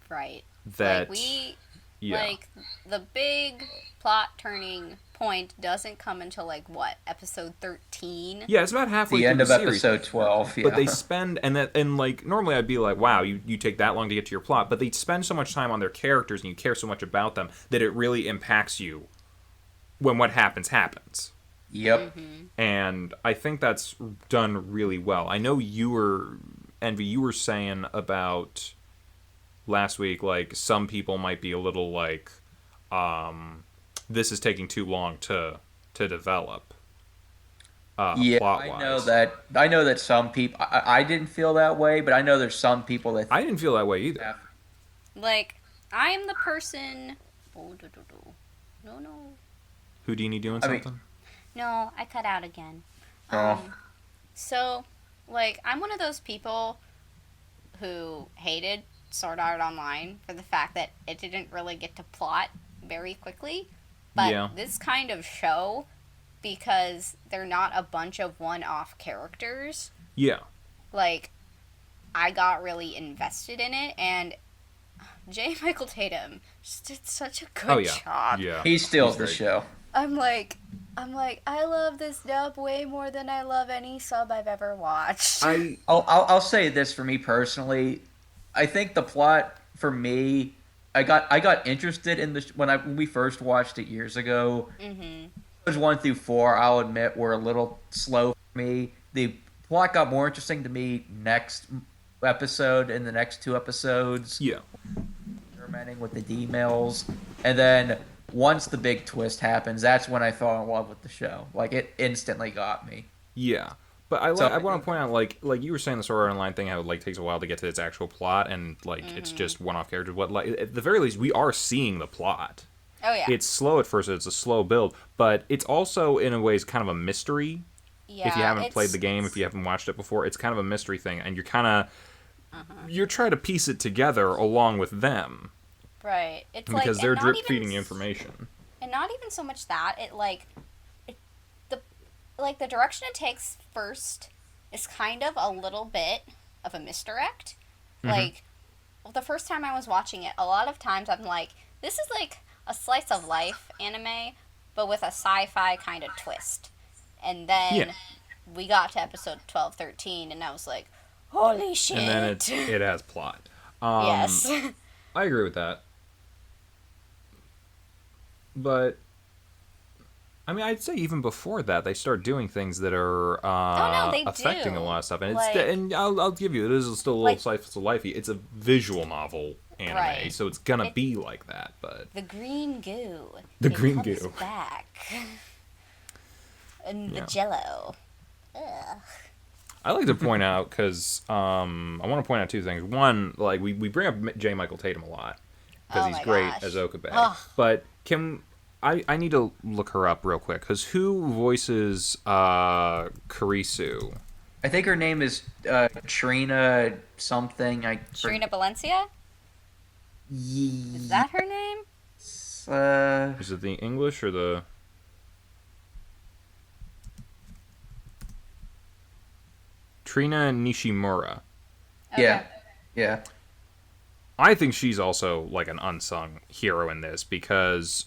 Right. That, like Yeah. Like, the big plot turning point doesn't come until, like, what, episode 13? Yeah, it's about halfway The through end the of series. episode 12, But they yeah. spend and like normally I'd be like, wow, you take that long to get to your plot, but they spend so much time on their characters and you care so much about them that it really impacts you when what happens. Yep. And I think that's done really well. I know Envy, you were saying about last week, like some people might be a little like, this is taking too long to develop, Yeah, plot I know wise. that. I know that some people. I didn't feel that way, but I know there's some people that I didn't feel that way either. have. Like, I'm the person. Oh, no, no. Houdini doing I mean- something? No, I cut out again. Oh. So, like, I'm one of those people who hated Sword Art Online for the fact that it didn't really get to plot very quickly. But Yeah. this kind of show, because they're not a bunch of one-off characters, Yeah. like, I got really invested in it, and J. Michael Tatum just did such a good Oh yeah. job. Yeah. He steals He's the great. show. I'm like, I love this dub way more than I love any sub I've ever watched. I'll say this for me personally. I think the plot for me, I got interested in this when we first watched it years ago. Mm-hmm. Episodes 1 through 4, I'll admit, were a little slow for me. The plot got more interesting to me next episode and the next 2 episodes. Yeah. Experimenting with the D-mails, and then once the big twist happens, that's when I fell in love with the show. Like, it instantly got me. Yeah. But I So- want to point out, like you were saying, the Sword Art Online thing, how it like takes a while to get to its actual plot, and like it's just one-off characters. What, like, at the very least, we are seeing the plot. Oh yeah. It's slow at first; it's a slow build, but it's also in a ways kind of a mystery. Yeah, If you haven't it's- played the game, if you haven't watched it before, it's kind of a mystery thing, and you're kind of you're trying to piece it together along with them right. It's because like, they're and not drip even feeding you information. and not even so much that the direction it takes first is kind of a little bit of a misdirect. Like, the first time I was watching it, a lot of times I'm like, this is like a slice of life anime, but with a sci-fi kind of twist. And then Yeah. we got to episode 12, 13, and I was like, holy shit. And then it has plot. Yes. I agree with that. But I mean, I'd say even before that, they start doing things that are they affecting do. a lot of stuff, and Like- and I'll give you, it is still a little Like- slice of lifey. It's a visual novel anime, Right. so it's gonna be like that. But The green goo. The It green comes goo. back. And Yeah. the jello. Ugh. I like to point out because I want to point out 2 things. One, like we bring up J. Michael Tatum a lot because Oh he's my great gosh. as Okabe. Ugh. But I need to look her up real quick because who voices Kurisu? I think her name is Trina something. Trina Valencia? Is that her name? Is it the English or the? Trina Nishimura. Yeah. Yeah. I think she's also like an unsung hero in this because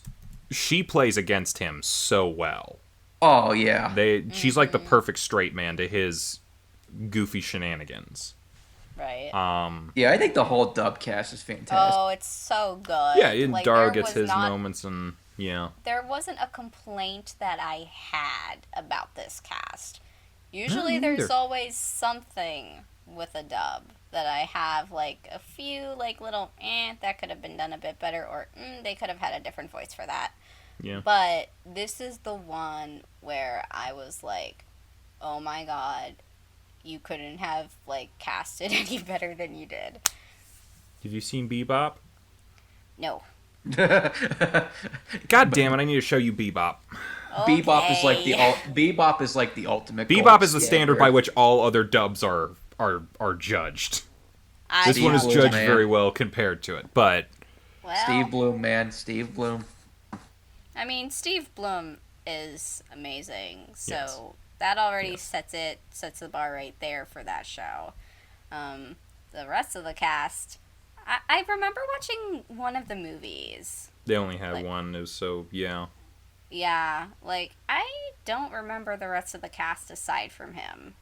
she plays against him so well. Oh yeah. She's like the perfect straight man to his goofy shenanigans. Right. Yeah, I think the whole dub cast is fantastic. Oh, it's so good. Yeah, and Like, Daro there gets was his not- moments, and yeah. There wasn't a complaint that I had about this cast. Usually me there's neither. always something with a dub that I have, like, a few, like, little, that could have been done a bit better, or, they could have had a different voice for that. Yeah. But this is the one where I was like, oh my god, you couldn't have, like, cast it any better than you did. Have you seen Bebop? No. God damn it! I need to show you Bebop. Bebop is like Okay. Bebop is like the ultimate. Bebop gold is the standard by which all other dubs are judged. I This one is Steve judged Bloom, man. very well compared to it, but well, Steve Bloom, man, Steve Bloom. I mean, Steve Bloom is amazing, so Yes. that already Yes. sets the bar right there for that show. The rest of the cast, I remember watching one of the movies. They only had Like, one. It was so yeah. yeah, like I don't remember the rest of the cast aside from him.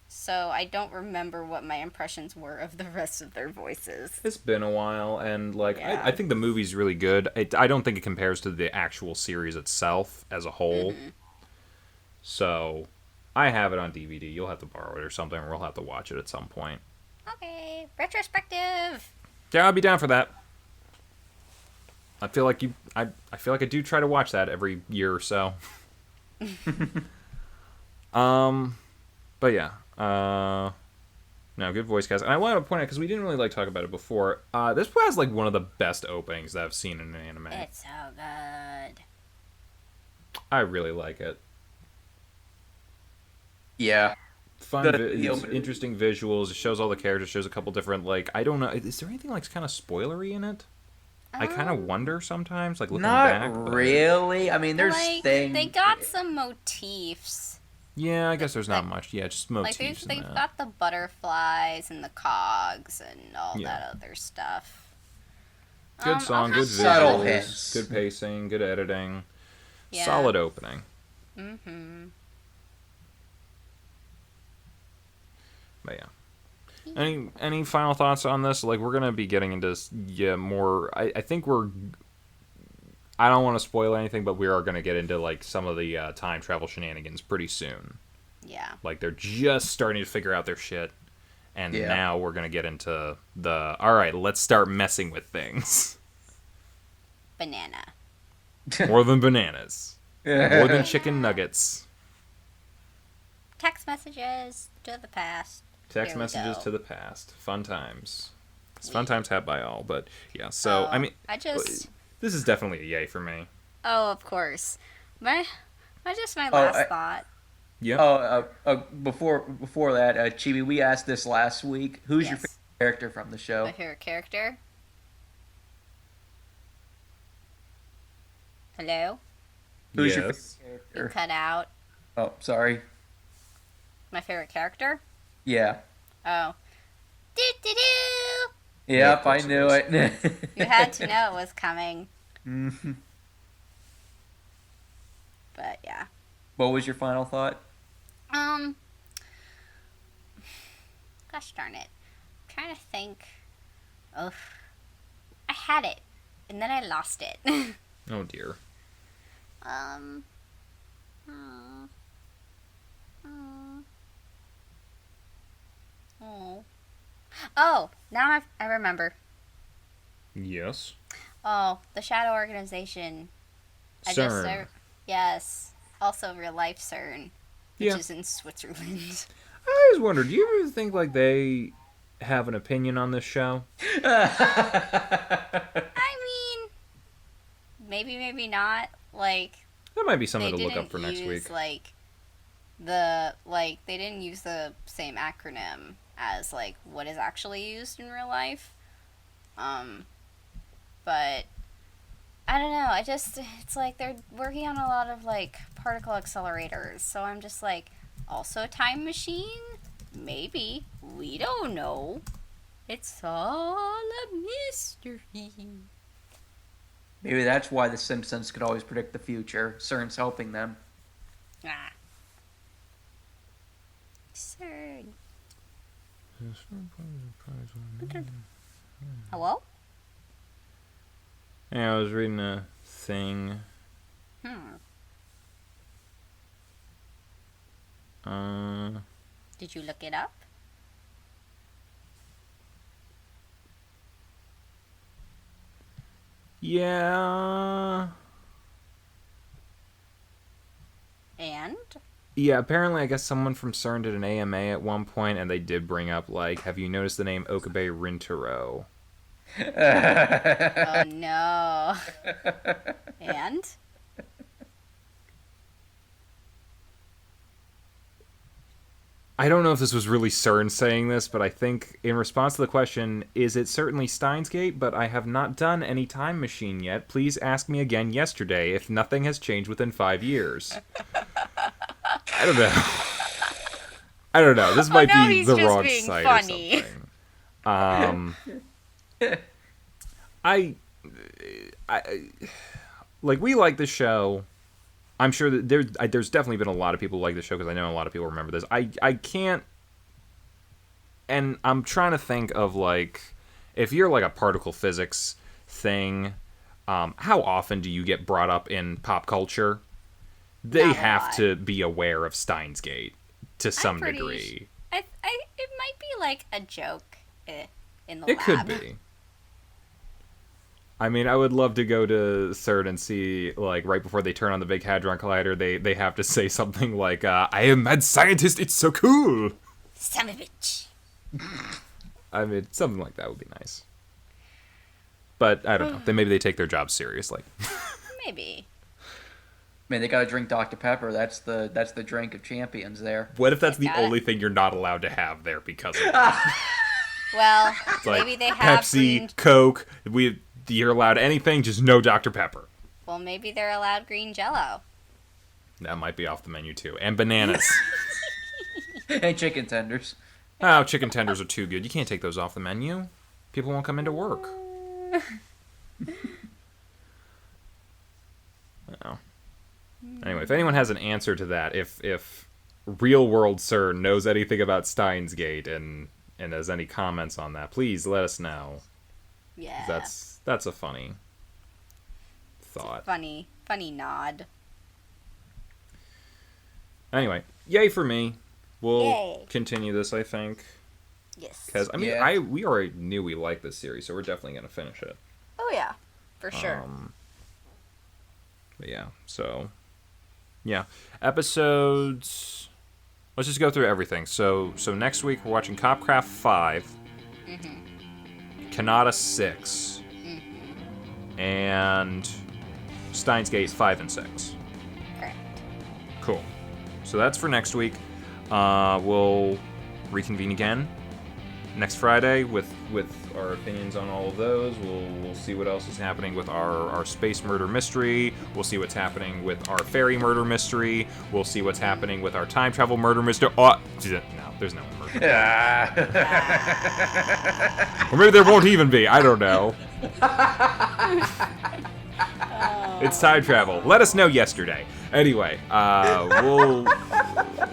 So I don't remember what my impressions were of the rest of their voices. It's been a while, and like I Yeah. think the movie's really good. I don't think it compares to the actual series itself as a whole. So I have it on DVD. You'll have to borrow it or something, or we'll have to watch it at some point. Okay, retrospective. Yeah, I'll be down for that. I feel like I feel like I do try to watch that every year or so. But yeah. No, good voice cast. And I want to point out, because we didn't really talk about it before, this has one of the best openings that I've seen in an anime. It's so good. I really like it. Yeah. Fun, it's interesting visuals. It shows all the characters. Shows a couple different I don't know. Is there anything kind of spoilery in it? I kind of wonder sometimes, looking back. Not really. I mean, there's things. They got some motifs. Yeah, I guess there's not much. Yeah, just motifs. They've got the butterflies and the cogs and all Yeah. that other stuff. Good song, good Subtle visuals, hints. good pacing, good editing, Yeah. solid opening. Mm-hmm. But yeah. Any final thoughts on this? We're gonna be getting into more. I think we're. I don't want to spoil anything, but we are gonna get into some of the time travel shenanigans pretty soon. Yeah. They're just starting to figure out their shit, and Yeah. now we're gonna get into the. All right, let's start messing with things. Banana. More than bananas. More than chicken nuggets. Text messages to the past. Text Here we messages go. to the past. Fun times. It's fun times had by all, but yeah. So I mean, this is definitely a yay for me. Oh, of course. My last thought. Yeah. Before that, Chibi, we asked this last week. Who's your Yes. favorite character from the show? My favorite character. Hello? Who's your Yes. favorite You character? cut out. Oh, sorry. My favorite character? Yeah. Oh. Do-do-do! Yep, of I course it knew is. it. You had to know it was coming. Mhm. But yeah. What was your final thought? Gosh darn it. I'm trying to think. Oh. I had it. And then I lost it. Oh dear. um. hmm. Oh. Oh, now I remember. Yes. Oh, the Shadow Organization. CERN. Yes. Also real life CERN. Which Yeah. is in Switzerland. I always wondered. Do you ever think they have an opinion on this show? I mean, maybe not. That might be something They to look didn't up for next use, week. they didn't use the same acronym as what is actually used in real life. But I don't know. It's they're working on a lot of particle accelerators. So I'm just also a time machine? Maybe. We don't know. It's all a mystery. Maybe that's why the Simpsons could always predict the future. CERN's helping them. Ah. CERN. Hello? Yeah, I was reading a thing. Did you look it up? Yeah. And? Yeah, apparently, I guess someone from CERN did an AMA at one point, and they did bring up, have you noticed the name Okabe Rintaro? Oh no. And? I don't know if this was really CERN saying this, but I think in response to the question, is it certainly Steins Gate, but I have not done any time machine yet. Please ask me again yesterday if nothing has changed within 5 years. I don't know. I don't know. This might be he's the just wrong being site funny. or something. I like, we like the show. I'm sure that there's definitely been a lot of people who like the show, because I know a lot of people remember this. I can't, and I'm trying to think of, like, if you're like a particle physics thing, how often do you get brought up in pop culture? They Not a have lot. to be aware of Steins Gate to some pretty degree. It might be like a joke in the It lab. could be. I mean, I would love to go to CERN and see, like, right before they turn on the Big Hadron Collider, they have to say something like, I am mad scientist, it's so cool! Son of a bitch. I mean, something like that would be nice. But, I don't know. Maybe they take their job seriously. Maybe. Man, they gotta drink Dr. Pepper. That's the drink of champions there. What if that's the got it. only thing you're not allowed to have there because of that? Well, It's like, maybe they have Pepsi, green. Coke, you're allowed anything, just no Dr. Pepper. Well, maybe they're allowed green Jello. That might be off the menu, too. And bananas. And chicken tenders. Oh, chicken tenders are too good. You can't take those off the menu. People won't come into work. Oh. Anyway, if anyone has an answer to that, if real world CERN knows anything about Steins Gate and has any comments on that, please let us know. Yeah. That's a funny thought. Funny nod. Anyway, yay for me. We'll Yay. continue this, I think. Yes. Because, I mean, Yeah. we already knew we liked this series, so we're definitely going to finish it. Oh yeah, for sure. But yeah, so... Yeah. Episodes... Let's just go through everything. So next week, we're watching Copcraft 5. Kanata 6. And... Steins Gate 5 and 6. Correct. Cool. So that's for next week. We'll reconvene again next Friday with our opinions on all of those. We'll see what else is happening with our space murder mystery. We'll see what's happening with our fairy murder mystery. We'll see what's happening with our time travel murder mystery. Oh, no, there's no murder. Or maybe there won't even be. I don't know. It's time travel. Let us know yesterday. Anyway,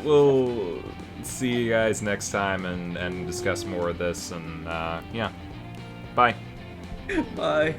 we'll see you guys next time and discuss more of this. And yeah, bye. Bye.